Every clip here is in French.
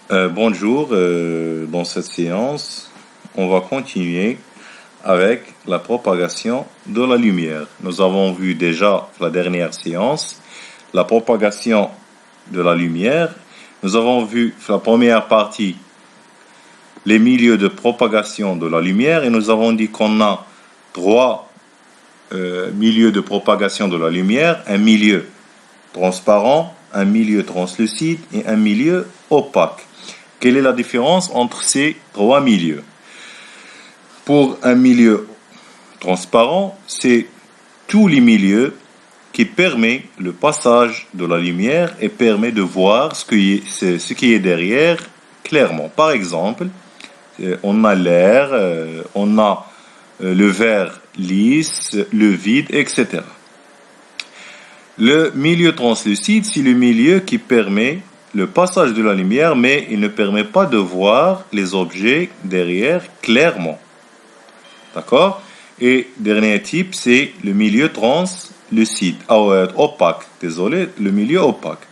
Bonjour, dans cette séance, on va continuer avec la propagation de la lumière. Nous avons vu déjà la dernière séance, la propagation de la lumière. Nous avons vu la première partie, les milieux de propagation de la lumière, et nous avons dit qu'on a trois milieux de propagation de la lumière, un milieu transparent, un milieu translucide et un milieu opaque. Quelle est la différence entre ces trois milieux? Pour un milieu transparent, c'est tous les milieux qui permettent le passage de la lumière et permet de voir ce qui est derrière clairement. Par exemple, on a l'air, on a le verre lisse, le vide, etc. Le milieu translucide, c'est le milieu qui permet le passage de la lumière, mais il ne permet pas de voir les objets derrière clairement. D'accord? Et dernier type, c'est le milieu translucide, opaque. Désolé, le milieu opaque.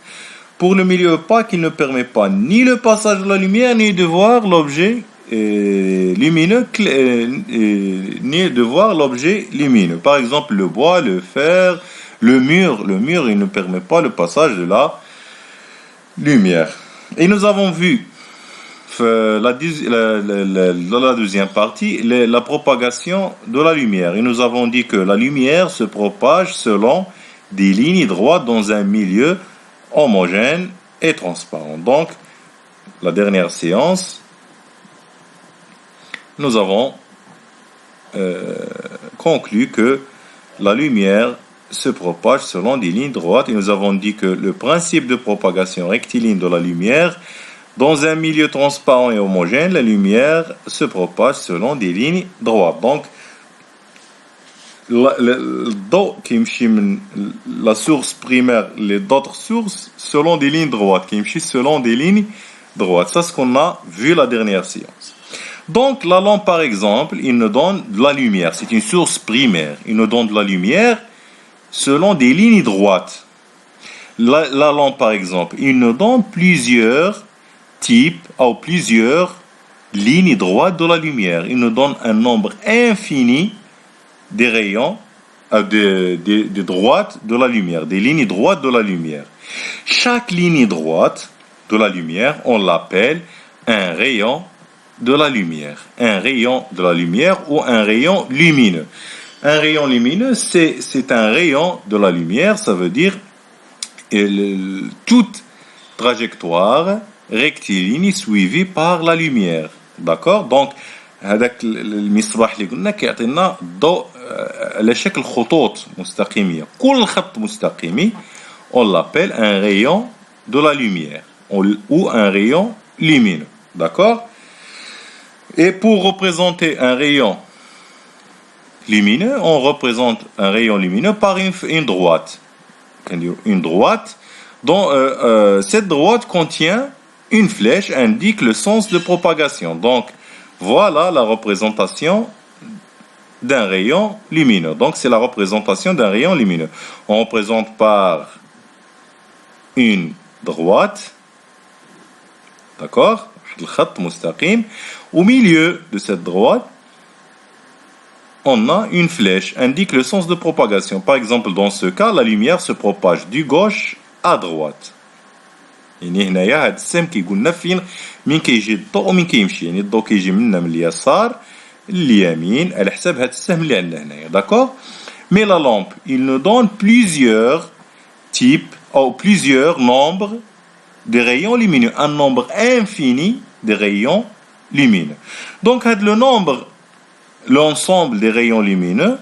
Pour le milieu opaque, il ne permet pas ni le passage de la lumière, ni de voir l'objet lumineux, ni de voir l'objet lumineux. Par exemple, le bois, le fer, le mur, il ne permet pas le passage de la lumière. Et nous avons vu dans la deuxième partie la propagation de la lumière. Et nous avons dit que la lumière se propage selon des lignes droites dans un milieu homogène et transparent. Donc, la dernière séance, nous avons conclu que la lumière se propage selon des lignes droites et nous avons dit que le principe de propagation rectiligne de la lumière dans un milieu transparent et homogène, la lumière se propage selon des lignes droites. Donc, la source primaire, les d'autres sources selon des lignes droites, selon des lignes droites. C'est ce qu'on a vu la dernière séance. Donc, la lampe, par exemple, il nous donne de la lumière. C'est une source primaire. Il nous donne de la lumière selon des lignes droites. La lampe, par exemple, il nous donne plusieurs types ou plusieurs lignes droites de la lumière. Il nous donne un nombre infini des rayons, des droites de la lumière, des lignes droites de la lumière. Chaque ligne droite de la lumière, on l'appelle un rayon de la lumière. Un rayon de la lumière ou un rayon lumineux. Un rayon lumineux, c'est un rayon de la lumière, ça veut dire toute trajectoire rectiligne suivie par la lumière. D'accord? Donc, هذاك المصباح اللي قلنا كيعطينا الضوء على شكل خطوط مستقيمية. كل خط مستقيمي on l'appelle un rayon de la lumière ou un rayon lumineux. D'accord? Et pour représenter un rayon lumineux, on représente un rayon lumineux par une droite. Une droite dont cette droite contient une flèche, indique le sens de propagation. Donc, voilà la représentation d'un rayon lumineux. Donc, c'est la représentation d'un rayon lumineux. On représente par une droite, d'accord? Au milieu de cette droite, on a une flèche, indique le sens de propagation. Par exemple, dans ce cas, la lumière se propage du gauche à droite. يعني هنايا هاد السهم كيقولنا فين من كيجي الضوء ومن كيمشي يعني الضوء كيجي منا من اليسار لليمين على حساب هاد السهم اللي عندنا هنايا d'accord. Mais la lampe, il nous donne plusieurs types ou plusieurs nombres de rayons lumineux, un nombre infini de rayons lumineux. Donc هاد le nombre, l'ensemble des rayons lumineux,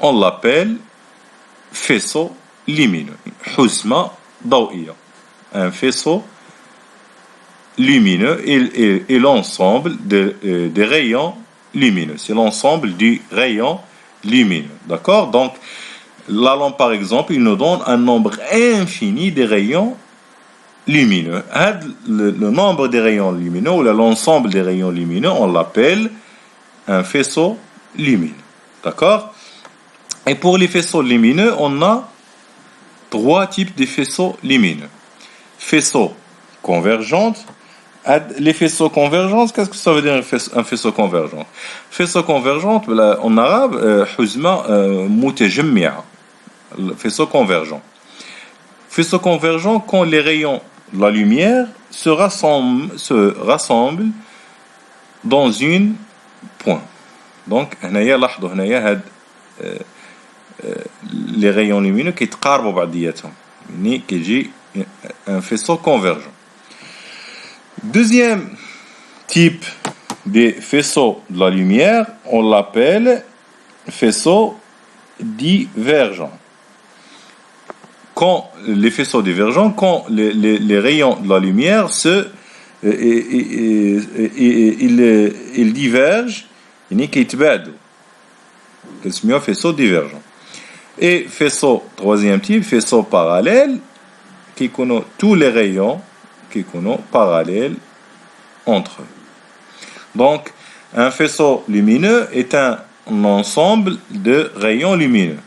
on l'appelle faisceau lumineux, حزمة ضوئية. Un faisceau lumineux et l'ensemble des rayons lumineux. C'est l'ensemble du rayon lumineux. D'accord? Donc, la lampe, par exemple, il nous donne un nombre infini de rayons lumineux. Le nombre des rayons lumineux ou l'ensemble des rayons lumineux, on l'appelle un faisceau lumineux. D'accord? Et pour les faisceaux lumineux, on a trois types de faisceaux lumineux. Faisceau convergente, Les faisceaux convergents, qu'est-ce que ça veut dire un faisceau convergent? Faisceau convergent, en arabe, حزمة متجمعة. Faisceau convergent. Faisceau convergent quand les rayons de la lumière se rassemblent dans une point. Donc, هنايا لاحظوا هنايا هاد les rayons lumineux qui يتقاربوا بعضياتهم. يعني كيجي un faisceau convergent. Deuxième type des faisceaux de la lumière, on l'appelle faisceau divergent. Quand les faisceaux divergents, quand les rayons de la lumière ils divergent, يعني كيتباعدوا. كنسميوه faisceau divergent. Et faisceau, troisième type, faisceau parallèle, qui connaît tous les rayons qui connaissent parallèles entre eux. Donc, un faisceau lumineux est un ensemble de rayons lumineux.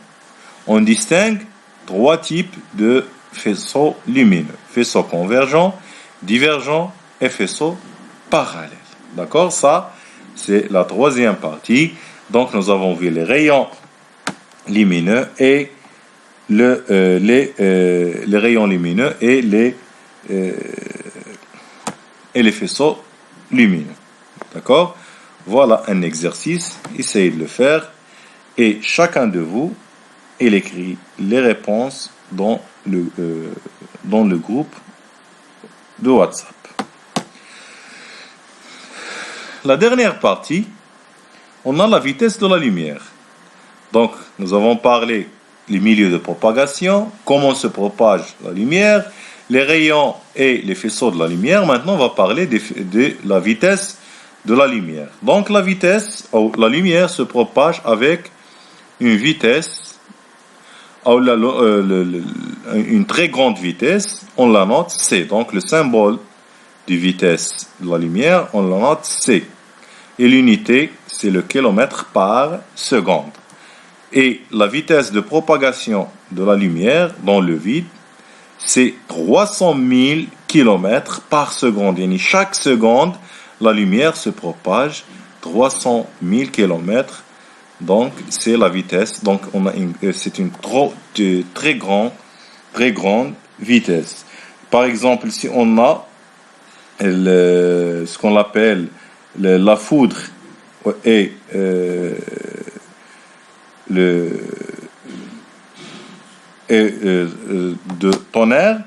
On distingue trois types de faisceaux lumineux. Faisceau convergent, divergent et faisceau parallèle. D'accord? Ça, c'est la troisième partie. Donc, nous avons vu les rayons lumineux et les rayons lumineux et les faisceaux lumineux. D'accord? Voilà un exercice. Essayez de le faire. Et chacun de vous, il écrit les réponses dans le groupe de WhatsApp. La dernière partie, on a la vitesse de la lumière. Donc, nous avons parlé les milieux de propagation, comment se propage la lumière, les rayons et les faisceaux de la lumière. Maintenant, on va parler de la vitesse de la lumière. Donc, la lumière se propage avec une vitesse, une très grande vitesse, on la note C. Donc, le symbole de vitesse de la lumière, on la note C. Et l'unité, c'est le kilomètre par seconde. Et la vitesse de propagation de la lumière dans le vide, c'est 300 000 km par seconde. Et chaque seconde, la lumière se propage 300 000 km. Donc, c'est la vitesse. Donc, c'est une très grande vitesse. Par exemple, si on a ce qu'on appelle la foudre et de tonnerre,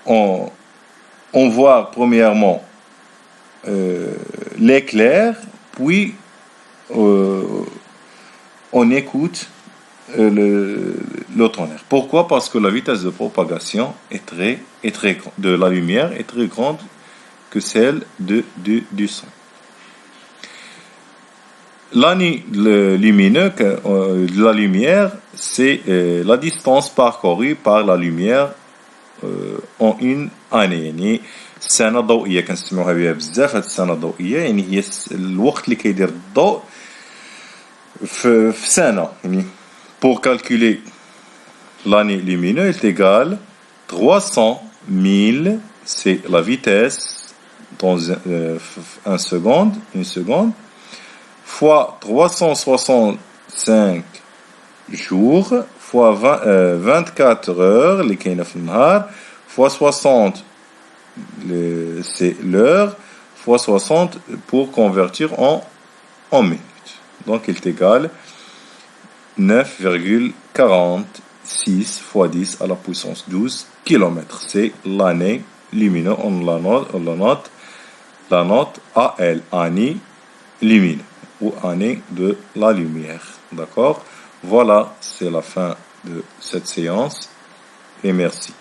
on voit premièrement l'éclair, puis on écoute le tonnerre. Pourquoi? Parce que la vitesse de propagation est très de la lumière est très grande que celle du son. L'année lumineux de la lumière, c'est la distance parcourue par la lumière en une année. يعني السنة الضوئية كنسمعوها بها بزاف. هاد السنة الضوئية يعني هي الوقت اللي كيدير الضوء في سنة. يعني pour calculer l'année lumineuse est égale 300 000, c'est la vitesse dans une seconde, fois 365 jours, fois 24 heures, les كاينة في النهار, fois 60, c'est l'heure, fois 60 pour convertir en minutes. Donc, il est égal 9,46 fois 10 à la puissance 12 km. C'est l'année lumineuse. On la note AL, année lumineuse, ou année de la lumière. D'accord? Voilà, c'est la fin de cette séance. Et merci.